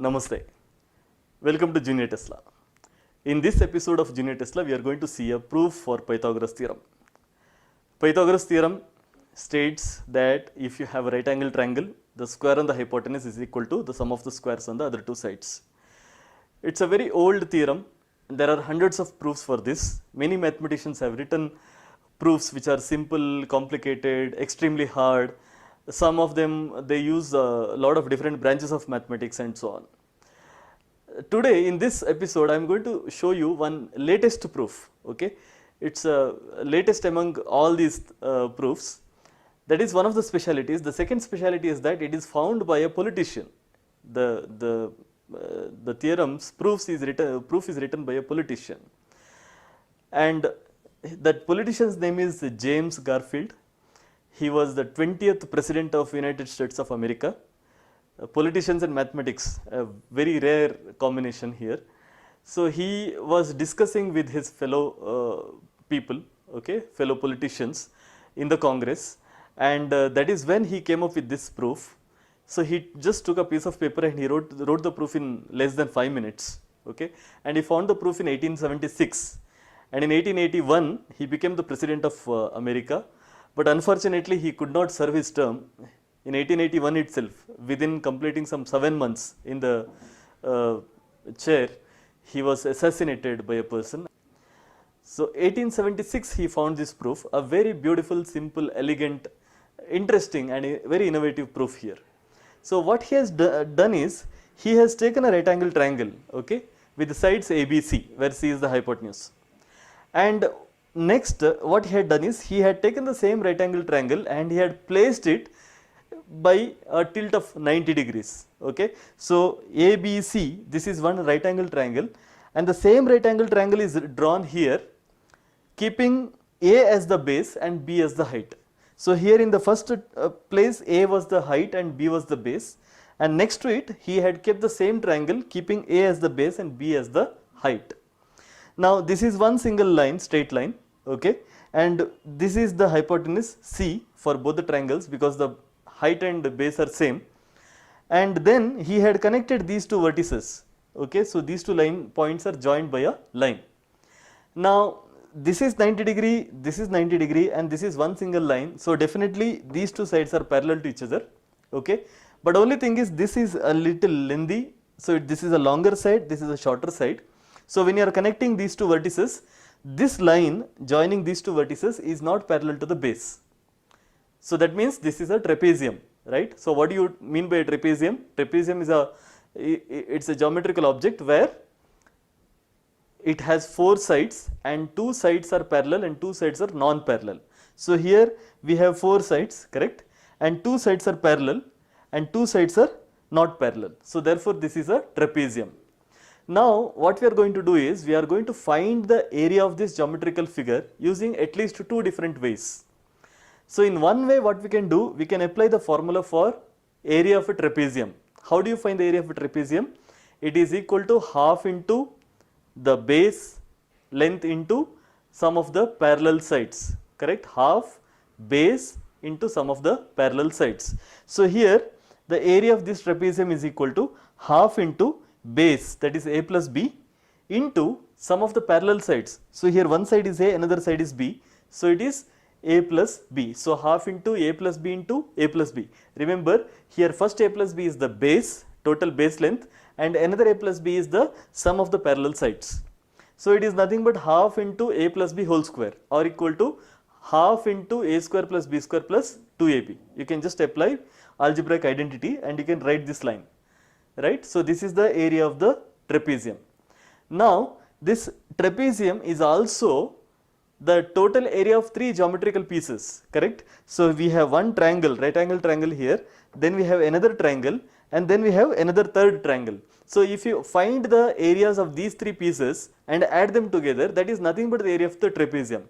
Namaste. Welcome to Junior Tesla. In this episode of Junior Tesla, we are going to see a proof for Pythagoras theorem. Pythagoras theorem states that if you have a right angle triangle, the square on the hypotenuse is equal to the sum of the squares on the other two sides. It's a very old theorem. There are hundreds of proofs for this. Many mathematicians have written proofs which are simple, complicated, extremely hard. Some of them they use a lot of different branches of mathematics and so on. Today in this episode I am going to show you one latest proof. Okay, it's latest among all these proofs. That is one of the specialities. The second speciality is that it is found by a politician. The theorem's proof is written by a politician, and that politician's name is James Garfield. He was the 20th president of United States of America. Politicians and mathematics, a very rare combination here. So he was discussing with his fellow people, okay, fellow politicians in the Congress, and that is when he came up with this proof. So he just took a piece of paper and he wrote the proof in less than 5 minutes, okay, and he found the proof in 1876, and in 1881 he became the president of America. But unfortunately, he could not serve his term. In 1881 itself, within completing some 7 months in the chair, he was assassinated by a person. So 1876 he found this proof, a very beautiful, simple, elegant, interesting and a very innovative proof here. So what he has done is, he has taken a right angle triangle, okay, with the sides ABC, where C is the hypotenuse. And next, what he had done is, he had taken the same right angle triangle and he had placed it by a tilt of 90 degrees. Okay, so ABC, this is one right angle triangle, and the same right angle triangle is drawn here, keeping A as the base and B as the height. So here in the first place, A was the height and B was the base, and next to it he had kept the same triangle, keeping A as the base and B as the height. Now this is one single line, straight line, okay, and this is the hypotenuse C for both the triangles, because the height and base are same. And then he had connected these two vertices, okay, so these two line points are joined by a line. Now this is 90 degree, this is 90 degree, and this is one single line, so definitely these two sides are parallel to each other, okay, but only thing is, this is a little lengthy, so this is a longer side, this is a shorter side. So when you are connecting these two vertices, this line joining these two vertices is not parallel to the base. So that means this is a trapezium, right? So what do you mean by a trapezium? Trapezium is it's a geometrical object where it has 4 sides and 2 sides are parallel and 2 sides are non-parallel. So here we have 4 sides, correct, and 2 sides are parallel and 2 sides are not parallel. So therefore this is a trapezium. Now what we are going to do is, we are going to find the area of this geometrical figure using at least 2 different ways. So in one way, what we can do, we can apply the formula for area of a trapezium. How do you find the area of a trapezium? It is equal to half into the base length into sum of the parallel sides, correct, half base into sum of the parallel sides. So here the area of this trapezium is equal to half into base, that is A plus B, into sum of the parallel sides. So here one side is A, another side is B, so it is A plus B. So half into A plus B into A plus B. Remember, here first A plus B is the base, total base length, and another A plus B is the sum of the parallel sides. So it is nothing but half into A plus B whole square, or equal to half into A square plus B square plus 2AB. You can just apply algebraic identity and you can write this line, right? So this is the area of the trapezium. Now this trapezium is also the total area of 3 geometrical pieces, correct? So we have one triangle, right angle triangle here, then we have another triangle, and then we have another third triangle. So if you find the areas of these 3 pieces and add them together, that is nothing but the area of the trapezium.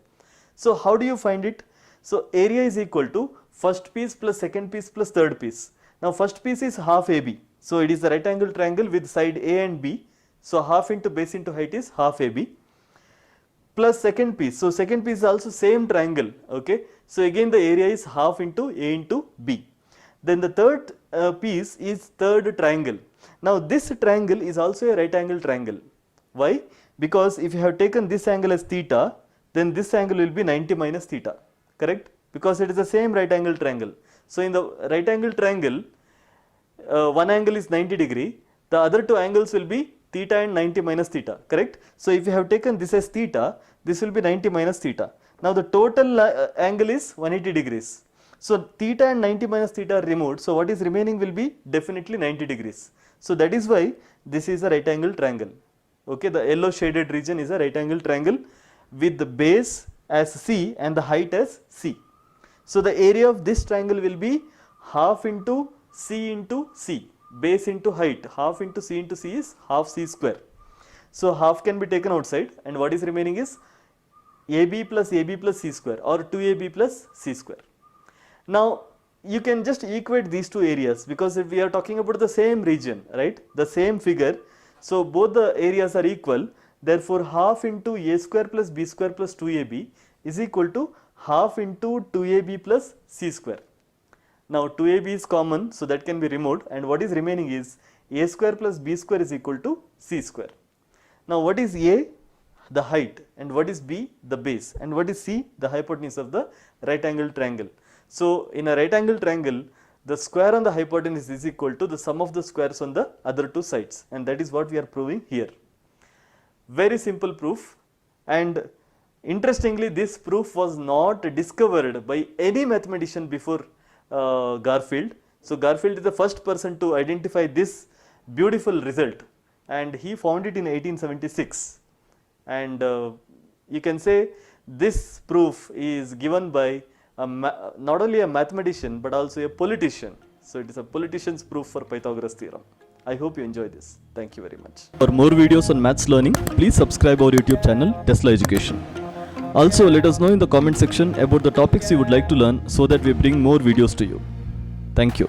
So how do you find it? So area is equal to first piece plus second piece plus third piece. Now first piece is half AB, so it is the right angle triangle with side A and B, so half into base into height is half AB, plus second piece. So second piece is also same triangle, okay, so again the area is half into A into B. Then the third piece is third triangle. Now this triangle is also a right angle triangle. Why? Because if you have taken this angle as theta, then this angle will be 90 minus theta, correct? Because it is the same right angle triangle. So in the right angle triangle, one angle is 90 degree, the other two angles will be theta and 90 minus theta, correct? So if you have taken this as theta, this will be 90 minus theta. Now the total angle is 180 degrees. So theta and 90 minus theta are removed. So what is remaining will be definitely 90 degrees. So that is why this is a right angle triangle. Okay, the yellow shaded region is a right angle triangle with the base as C and the height as C. So the area of this triangle will be half into C into C, base into height, half into C into C is half C square. So half can be taken outside, and what is remaining is AB plus C square, or 2AB plus C square. Now you can just equate these two areas, because if we are talking about the same region, right, the same figure, so both the areas are equal. Therefore half into A square plus B square plus 2AB is equal to half into 2AB plus C square. Now 2AB is common, so that can be removed, and what is remaining is A square plus B square is equal to C square. Now what is A? The height, and what is B? The base, and what is C? The hypotenuse of the right angle triangle. So in a right angle triangle, the square on the hypotenuse is equal to the sum of the squares on the other two sides, and that is what we are proving here. Very simple proof, and interestingly this proof was not discovered by any mathematician before Garfield. So Garfield is the first person to identify this beautiful result, and he found it in 1876. And you can say this proof is given by not only a mathematician but also a politician. So it is a politician's proof for Pythagoras theorem. I hope you enjoy this. Thank you very much. For more videos on maths learning, please subscribe our YouTube channel Tesla Education. Also, let us know in the comment section about the topics you would like to learn, so that we bring more videos to you. Thank you.